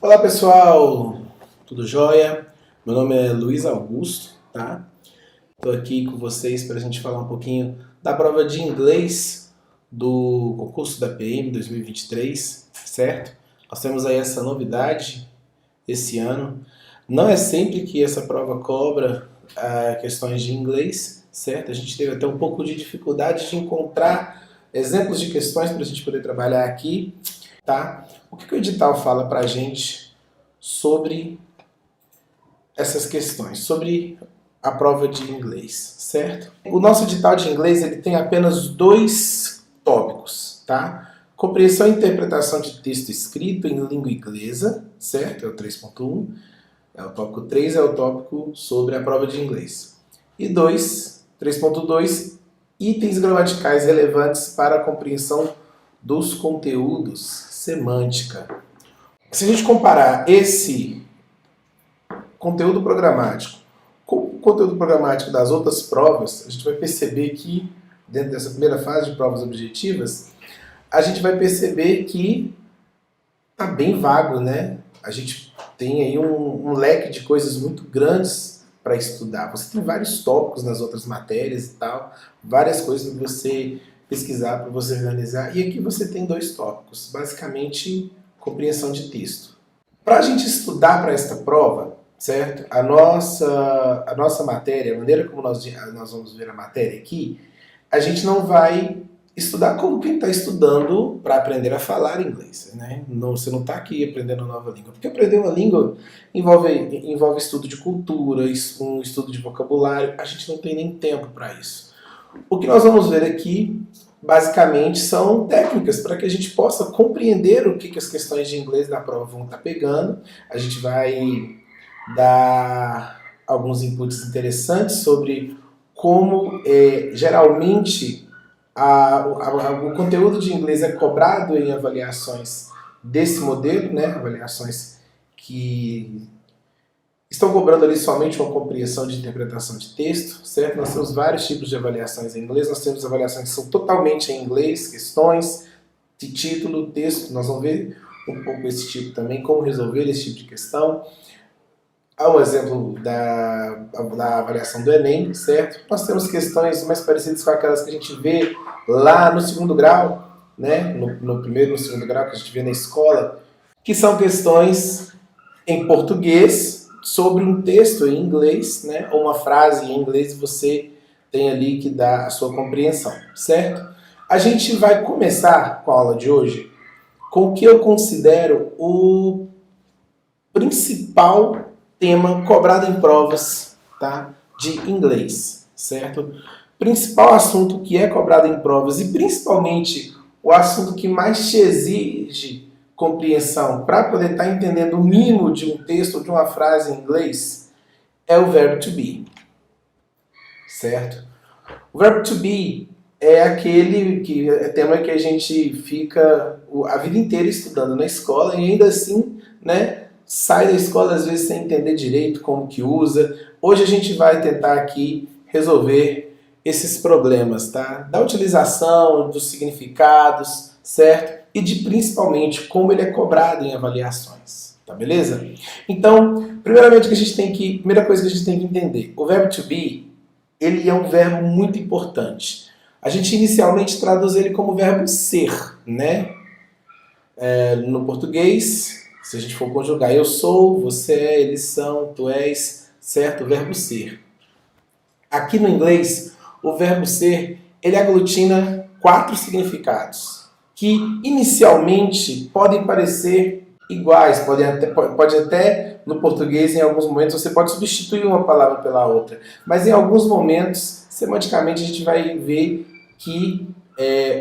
Olá pessoal, tudo jóia? Meu nome é Luiz Augusto, tá? Estou aqui com vocês para a gente falar um pouquinho da prova de inglês do concurso da PM 2023, certo? Nós temos aí essa novidade esse ano. Não é sempre que essa prova cobra questões de inglês, certo? A gente teve até um pouco de dificuldade de encontrar exemplos de questões para a gente poder trabalhar aqui, tá? O que o edital fala para a gente sobre essas questões, sobre a prova de inglês, certo? O nosso edital de inglês ele tem apenas 2 tópicos, tá? Compreensão e interpretação de texto escrito em língua inglesa, certo? É o 3.1. O tópico 3 é o tópico sobre a prova de inglês. E 3.2, itens gramaticais relevantes para a compreensão dos conteúdos, semântica. Se a gente comparar esse conteúdo programático com o conteúdo programático das outras provas, a gente vai perceber que, dentro dessa primeira fase de provas objetivas, a gente vai perceber que está bem vago, né? A gente tem aí um leque de coisas muito grandes para estudar. Você tem vários tópicos nas outras matérias e tal, várias coisas para você pesquisar, para você organizar. E aqui você tem 2 tópicos, basicamente compreensão de texto. Para a gente estudar para esta prova, certo? A nossa matéria, a maneira como nós vamos ver a matéria aqui, a gente não vai estudar como quem está estudando para aprender a falar inglês, né? Você não está aqui aprendendo uma nova língua, porque aprender uma língua envolve estudo de cultura, um estudo de vocabulário, a gente não tem nem tempo para isso. O que nós vamos ver aqui, basicamente, são técnicas para que a gente possa compreender o que as questões de inglês da prova vão estar pegando. A gente vai dar alguns inputs interessantes sobre como geralmente o conteúdo de inglês é cobrado em avaliações desse modelo, né? Avaliações que estão cobrando ali somente uma compreensão de interpretação de texto, certo? Nós temos vários tipos de avaliações em inglês, nós temos avaliações que são totalmente em inglês, questões de título, texto, nós vamos ver um pouco esse tipo também, como resolver esse tipo de questão. Há um exemplo da avaliação do Enem, certo? Nós temos questões mais parecidas com aquelas que a gente vê lá no 2º grau, né? No primeiro e no 2º grau que a gente vê na escola, que são questões em português sobre um texto em inglês, né? Ou uma frase em inglês e você tem ali que dar a sua compreensão, certo? A gente vai começar com a aula de hoje com o que eu considero o principal tema cobrado em provas, tá? De inglês, certo? Principal assunto que é cobrado em provas e principalmente o assunto que mais te exige compreensão para poder estar entendendo o mínimo de um texto ou de uma frase em inglês é o verbo to be, certo? O verbo to be é aquele tema que a gente fica a vida inteira estudando na escola e ainda assim, né? Sai da escola às vezes sem entender direito como que usa. Hoje a gente vai tentar aqui resolver esses problemas, tá? Da utilização, dos significados, certo? E de principalmente como ele é cobrado em avaliações, tá beleza? Então, primeira coisa que a gente tem que entender, o verbo to be, ele é um verbo muito importante. A gente inicialmente traduz ele como verbo ser, né? No português, se a gente for conjugar eu sou, você é, eles são, tu és, certo? O verbo ser. Aqui no inglês, o verbo ser, ele aglutina 4 significados, que inicialmente podem parecer iguais, pode até no português, em alguns momentos, você pode substituir uma palavra pela outra, mas em alguns momentos, semanticamente, a gente vai ver que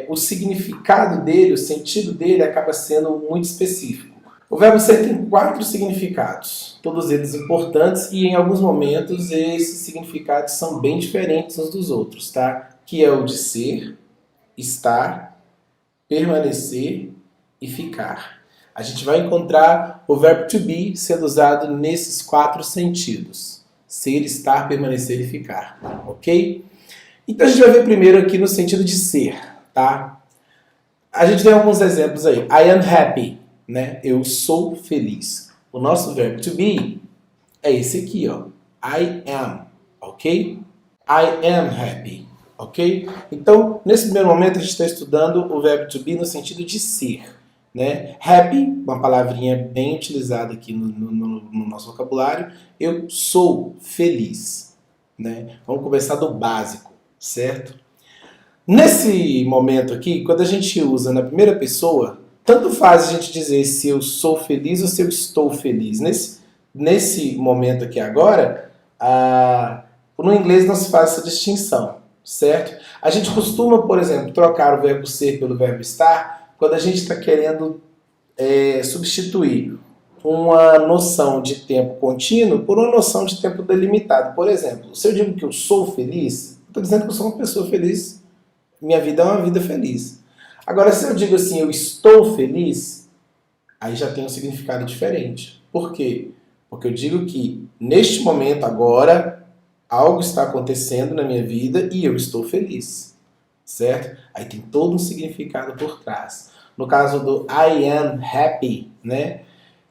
o significado dele, o sentido dele acaba sendo muito específico. O verbo ser tem 4 significados, todos eles importantes e em alguns momentos esses significados são bem diferentes uns dos outros, tá? Que é o de ser, estar, permanecer e ficar. A gente vai encontrar o verbo to be sendo usado nesses 4 sentidos. Ser, estar, permanecer e ficar, ok? Então a gente vai ver primeiro aqui no sentido de ser, tá? A gente tem alguns exemplos aí. I am happy. Né? Eu sou feliz. o nosso verbo to be é esse aqui, ó. I am, ok? I am happy, ok? Então, nesse primeiro momento, a gente está estudando o verbo to be no sentido de ser, né? Happy, uma palavrinha bem utilizada aqui no nosso vocabulário. Eu sou feliz, né? Vamos começar do básico, certo? Nesse momento aqui, quando a gente usa na primeira pessoa, tanto faz a gente dizer se eu sou feliz ou se eu estou feliz. Nesse momento aqui agora, no inglês não se faz essa distinção, certo? A gente costuma, por exemplo, trocar o verbo ser pelo verbo estar quando a gente está querendo substituir uma noção de tempo contínuo por uma noção de tempo delimitado. Por exemplo, se eu digo que eu sou feliz, estou dizendo que eu sou uma pessoa feliz, minha vida é uma vida feliz. Agora, se eu digo assim, eu estou feliz, aí já tem um significado diferente. Por quê? Porque eu digo que, neste momento, agora, algo está acontecendo na minha vida e eu estou feliz. Certo? Aí tem todo um significado por trás. No caso do I am happy, né?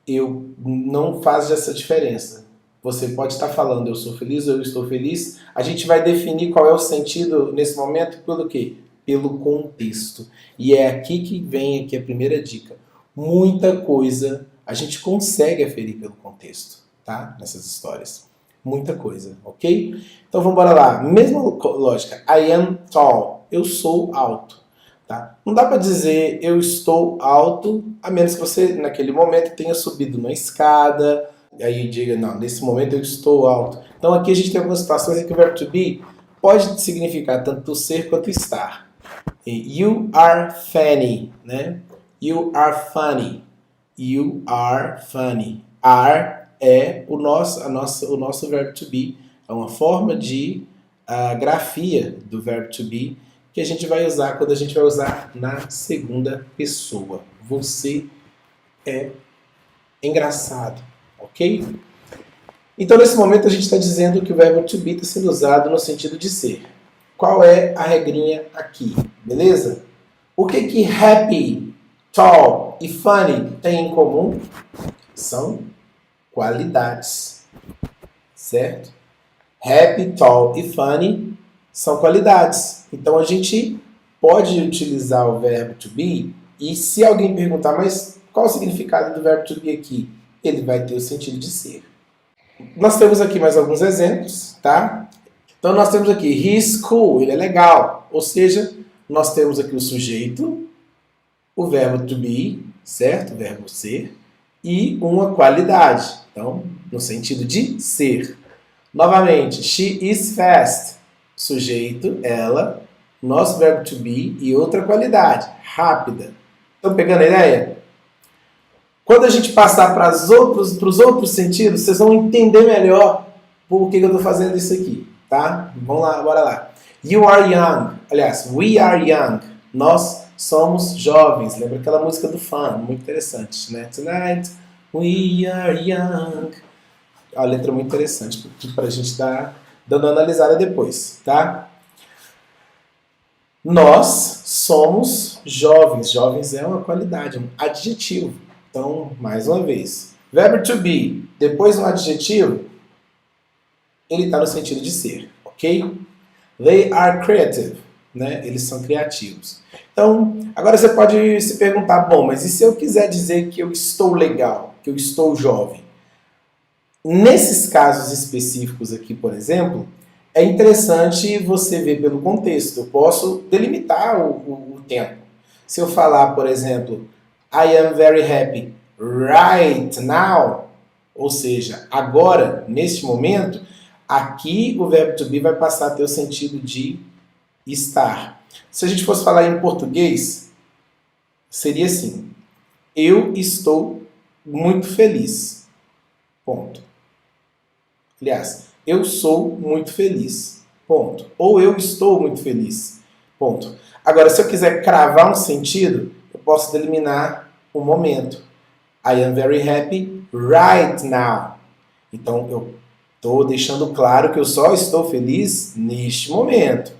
Eu não faz essa diferença. Você pode estar falando eu sou feliz ou eu estou feliz. A gente vai definir qual é o sentido nesse momento pelo quê? Pelo contexto. E é aqui que vem aqui a primeira dica. Muita coisa a gente consegue aferir pelo contexto, tá? Nessas histórias. Muita coisa, ok? Então vamos embora lá. Mesma lógica. I am tall. Eu sou alto. Tá? Não dá para dizer eu estou alto, a menos que você naquele momento tenha subido uma escada, e aí diga, não, nesse momento eu estou alto. Então aqui a gente tem algumas situações em que o verbo to be pode significar tanto ser quanto estar. You are funny, né? You are funny. You are funny. Are é o nosso verbo to be. É uma forma de grafia do verbo to be que a gente vai usar quando a gente vai usar na segunda pessoa. Você é engraçado, ok? Então, nesse momento, a gente está dizendo que o verbo to be está sendo usado no sentido de ser. Qual é a regrinha aqui, beleza? O que happy, tall e funny têm em comum? São qualidades, certo? Happy, tall e funny são qualidades. Então a gente pode utilizar o verbo to be e se alguém perguntar, mas qual o significado do verbo to be aqui? Ele vai ter o sentido de ser. Nós temos aqui mais alguns exemplos, tá? Então nós temos aqui, he is cool, ele é legal. Ou seja, nós temos aqui o sujeito, o verbo to be, certo? O verbo ser, e uma qualidade. Então, no sentido de ser. Novamente, she is fast. Sujeito, ela, nosso verbo to be e outra qualidade, rápida. Estão pegando a ideia? Quando a gente passar para os outros sentidos, vocês vão entender melhor por que eu estou fazendo isso aqui, tá? Vamos lá, bora lá. You are young. Aliás, we are young. Nós somos jovens. Lembra aquela música do Fun? Muito interessante, né? Tonight, we are young. A letra é muito interessante para a gente estar dando uma analisada depois, tá? Nós somos jovens. Jovens é uma qualidade, um adjetivo. Então, mais uma vez, verbo to be, depois um adjetivo, ele está no sentido de ser, ok? They are creative, né? Eles são criativos. Então, agora você pode se perguntar, bom, mas e se eu quiser dizer que eu estou legal, que eu estou jovem? Nesses casos específicos aqui, por exemplo, é interessante você ver pelo contexto. Eu posso delimitar o tempo. Se eu falar, por exemplo, I am very happy right now, ou seja, agora, neste momento, aqui o verbo to be vai passar a ter o sentido de estar. Se a gente fosse falar em português, seria assim, eu estou muito feliz. Ponto. Aliás, eu sou muito feliz. Ponto. Ou eu estou muito feliz. Ponto. Agora, se eu quiser cravar um sentido, eu posso deliminar um momento. I am very happy right now. Então, eu estou deixando claro que eu só estou feliz neste momento.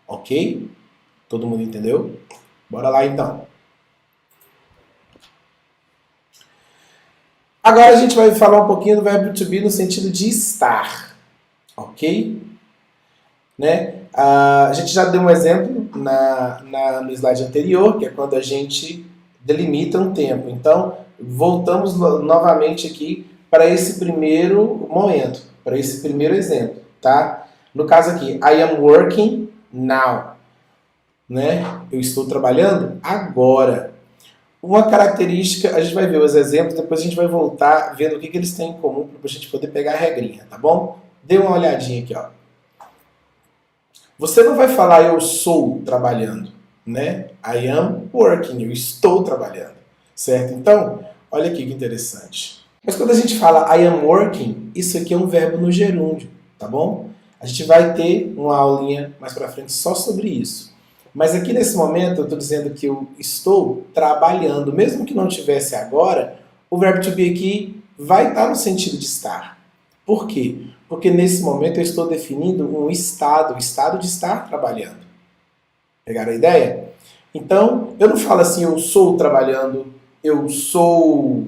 Ok? Todo mundo entendeu? Bora lá, então. Agora a gente vai falar um pouquinho do verbo to be no sentido de estar, ok? Né? A gente já deu um exemplo no slide anterior, que é quando a gente delimita um tempo. Então, voltamos novamente aqui para esse primeiro momento, para esse primeiro exemplo, tá? No caso aqui, I am working now, né? Eu estou trabalhando agora. Uma característica, a gente vai ver os exemplos, depois a gente vai voltar vendo o que eles têm em comum para a gente poder pegar a regrinha, tá bom? Dê uma olhadinha aqui, ó. Você não vai falar eu sou trabalhando, né? I am working, eu estou trabalhando, certo? Então, olha aqui que interessante. Mas quando a gente fala I am working, isso aqui é um verbo no gerúndio, tá bom? A gente vai ter uma aulinha mais pra frente só sobre isso. Mas aqui nesse momento eu estou dizendo que eu estou trabalhando, mesmo que não tivesse agora, o verbo to be aqui vai estar no sentido de estar. Por quê? Porque nesse momento eu estou definindo um estado, o estado de estar trabalhando. Pegaram a ideia? Então, eu não falo assim, eu sou trabalhando, eu sou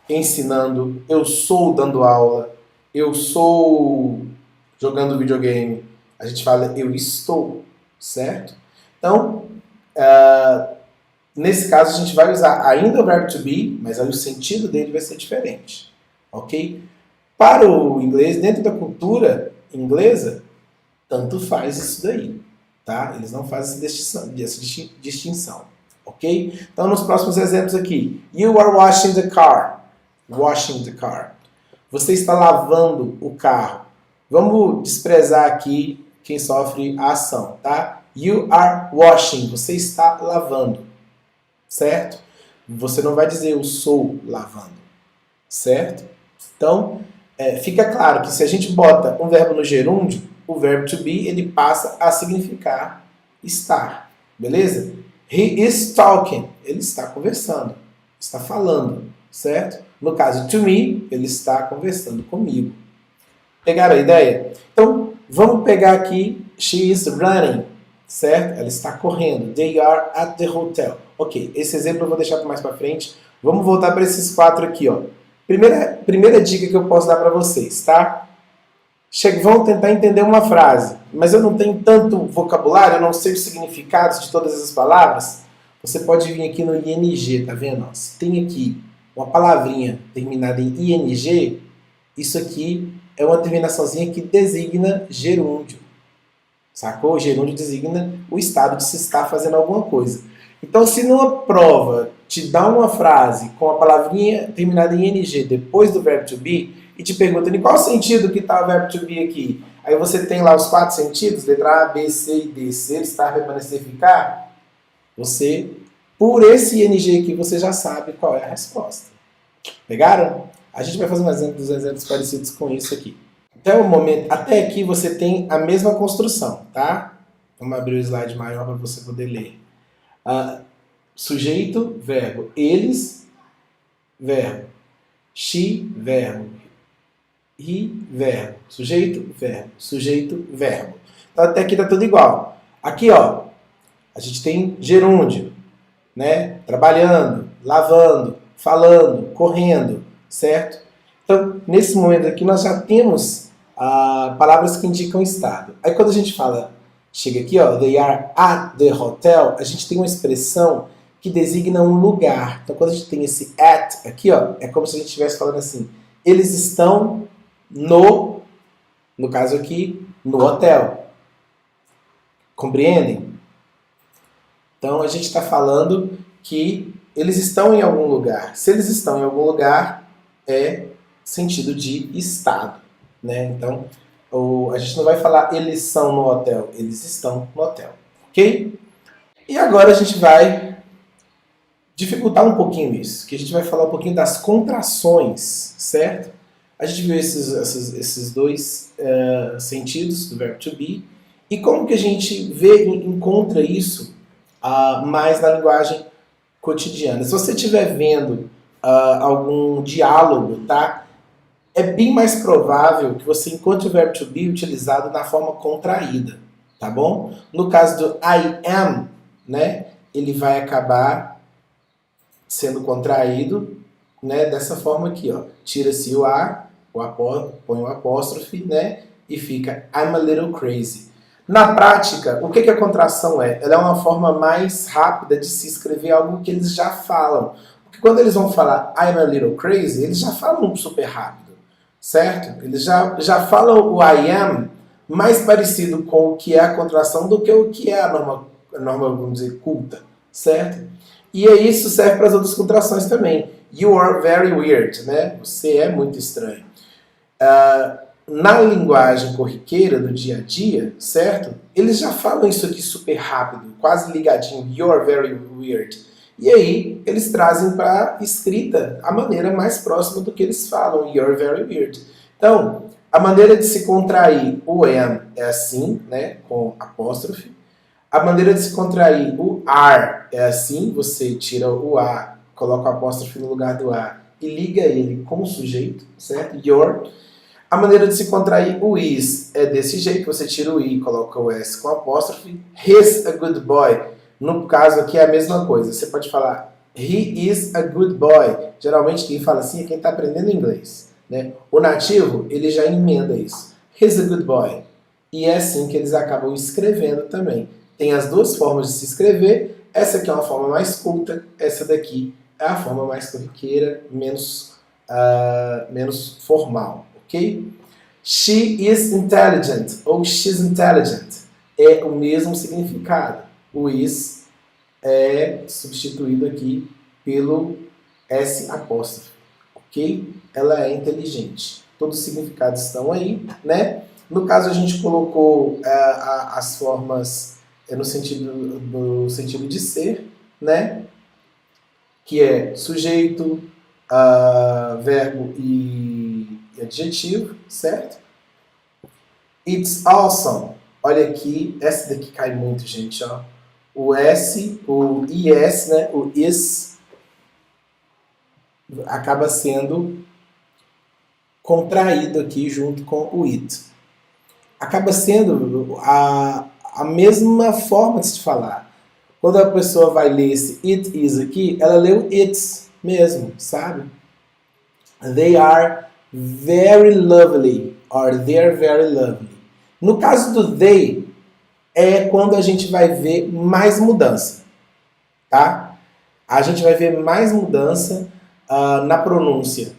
ensinando, eu sou dando aula, eu sou jogando videogame. A gente fala eu estou, certo? Então, nesse caso a gente vai usar ainda o verbo to be, mas aí o sentido dele vai ser diferente, ok? Para o inglês, dentro da cultura inglesa, tanto faz isso daí, tá? Eles não fazem essa distinção, ok? Então, nos próximos exemplos aqui, you are washing the car. Washing the car. Você está lavando o carro. Vamos desprezar aqui quem sofre a ação, tá? You are washing. Você está lavando, certo? Você não vai dizer eu sou lavando, certo? Então, fica claro que se a gente bota um verbo no gerúndio, o verbo to be ele passa a significar estar, beleza? He is talking, ele está conversando, está falando, certo? No caso to me, ele está conversando comigo. Pegaram a ideia? Então, vamos pegar aqui, she is running, certo? Ela está correndo. They are at the hotel. Ok, esse exemplo eu vou deixar mais para frente. Vamos voltar para esses 4 aqui, ó. Primeira dica que eu posso dar para vocês, tá? Vão tentar entender uma frase, mas eu não tenho tanto vocabulário, eu não sei os significados de todas as palavras. Você pode vir aqui no ING, tá vendo? Se tem aqui uma palavrinha terminada em ING, isso aqui é uma terminaçãozinha que designa gerúndio. Sacou? O gerúndio designa o estado de se estar fazendo alguma coisa. Então, se numa prova te dá uma frase com a palavrinha terminada em ing depois do verbo to be e te pergunta em qual sentido que está o verbo to be aqui, aí você tem lá os 4 sentidos, letra A, B, C e D, ser, estar, permanecer, ficar, você, por esse ing aqui, você já sabe qual é a resposta. Pegaram? A gente vai fazer uns exemplos parecidos com isso aqui. Até aqui você tem a mesma construção, tá? Vamos abrir o slide maior para você poder ler. Sujeito, verbo. Eles, verbo. She, verbo. He, verbo. Sujeito, verbo. Sujeito, verbo. Então até aqui tá tudo igual. Aqui, ó, a gente tem gerúndio, né? Trabalhando, lavando, falando, correndo, certo? Então, nesse momento aqui, nós já temos palavras que indicam estado. Aí quando a gente fala, chega aqui, ó, they are at the hotel, a gente tem uma expressão que designa um lugar. Então, quando a gente tem esse at aqui, ó, é como se a gente estivesse falando assim, eles estão no caso aqui, no hotel. Compreendem? Então, a gente está falando que eles estão em algum lugar. Se eles estão em algum lugar, é sentido de estado, né? Então, a gente não vai falar eles são no hotel, eles estão no hotel, ok? E agora a gente vai dificultar um pouquinho isso, que a gente vai falar um pouquinho das contrações, certo? A gente viu esses dois sentidos do verbo to be e como que a gente encontra isso mais na linguagem cotidiana. Se você estiver vendo algum diálogo, tá? É bem mais provável que você encontre o verbo to be utilizado na forma contraída, tá bom? No caso do I am, né? Ele vai acabar sendo contraído né, dessa forma aqui, ó. Tira-se o A, põe o apóstrofe, né, e fica I'm a little crazy. Na prática, o que a contração é? Ela é uma forma mais rápida de se escrever algo que eles já falam. Porque quando eles vão falar I'm a little crazy, eles já falam super rápido, certo? Eles já falam o I am mais parecido com o que é a contração do que o que é a norma vamos dizer, culta, certo? E aí isso serve para as outras contrações também. You are very weird, né? Você é muito estranho. Na linguagem corriqueira do dia a dia, certo? Eles já falam isso aqui super rápido, quase ligadinho. You are very weird. E aí eles trazem para escrita a maneira mais próxima do que eles falam. You are very weird. Então, a maneira de se contrair o am é assim, né? Com apóstrofe. A maneira de se contrair o are é assim, você tira o A, coloca o apóstrofe no lugar do A e liga ele com o sujeito, certo? Your. A maneira de se contrair o is é desse jeito, você tira o I, coloca o S com apóstrofe. He's a good boy. No caso aqui é a mesma coisa, você pode falar he is a good boy. Geralmente quem fala assim é quem está aprendendo inglês, né? O nativo, ele já emenda isso. He's a good boy. E é assim que eles acabam escrevendo também. Tem as duas formas de se escrever. Essa aqui é uma forma mais culta, essa daqui é a forma mais corriqueira, menos formal, ok? She is intelligent ou she's intelligent é o mesmo significado. O is é substituído aqui pelo S apóstrofe, ok? Ela é inteligente. Todos os significados estão aí, né? No caso a gente colocou as formas no sentido de ser, né? Que é sujeito, verbo e adjetivo, certo? It's awesome. Olha aqui, essa daqui cai muito, gente, ó. O S, o IS, né? O is acaba sendo contraído aqui junto com o it. Acaba sendo a mesma forma de se falar. Quando a pessoa vai ler esse it is aqui, ela lê o it's mesmo, sabe? They are very lovely, or they're very lovely. No caso do they, é quando a gente vai ver mais mudança, tá? A gente vai ver mais mudança na pronúncia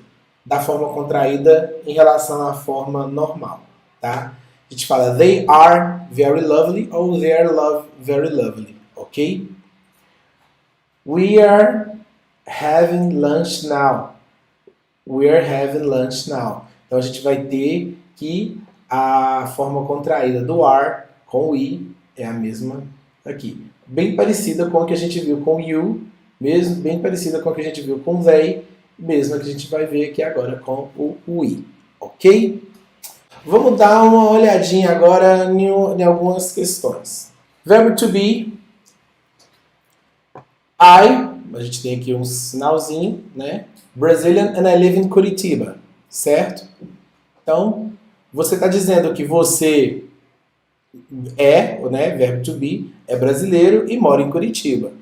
da forma contraída em relação à forma normal, tá? A gente fala they are very lovely ou they are very lovely, ok? We are having lunch now. We are having lunch now. Então a gente vai ter que a forma contraída do are com o i é a mesma aqui. Bem parecida com a que a gente viu com you, mesmo bem parecida com a que a gente viu com they, mesmo que a gente vai ver aqui agora com o we, ok? Vamos dar uma olhadinha agora em algumas questões. Verbo to be, a gente tem aqui um sinalzinho, né? Brazilian and I live in Curitiba, certo? Então, você está dizendo que você né, verbo to be, é brasileiro e mora em Curitiba.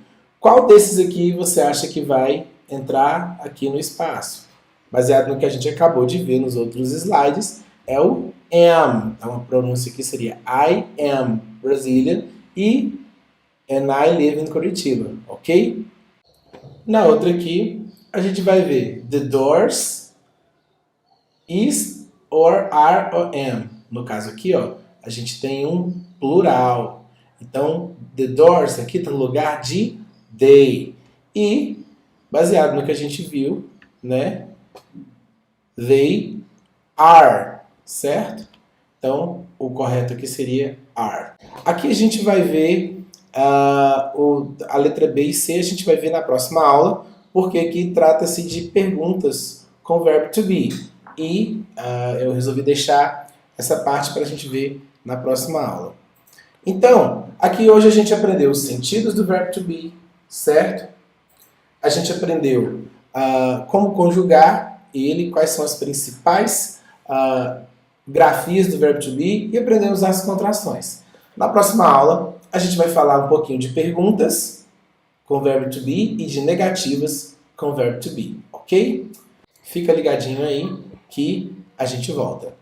Qual desses aqui você acha que vai entrar aqui no espaço? Baseado no que a gente acabou de ver nos outros slides, é o am. Então a pronúncia aqui seria I am Brazilian e and I live in Curitiba, ok? Na outra aqui, a gente vai ver the doors, is, or, are, or am. No caso aqui, ó, a gente tem um plural. Então, the doors aqui está no lugar de they. E, baseado no que a gente viu, né, they are, certo? Então, o correto aqui seria are. Aqui a gente vai ver a letra B e C, a gente vai ver na próxima aula, porque aqui trata-se de perguntas com o verbo to be. E eu resolvi deixar essa parte para a gente ver na próxima aula. Então, aqui hoje a gente aprendeu os sentidos do verbo to be, certo? A gente aprendeu como conjugar ele, quais são as principais grafias do verbo to be e aprendemos as contrações. Na próxima aula, a gente vai falar um pouquinho de perguntas com o verbo to be e de negativas com o verbo to be. ok? Fica ligadinho aí que a gente volta.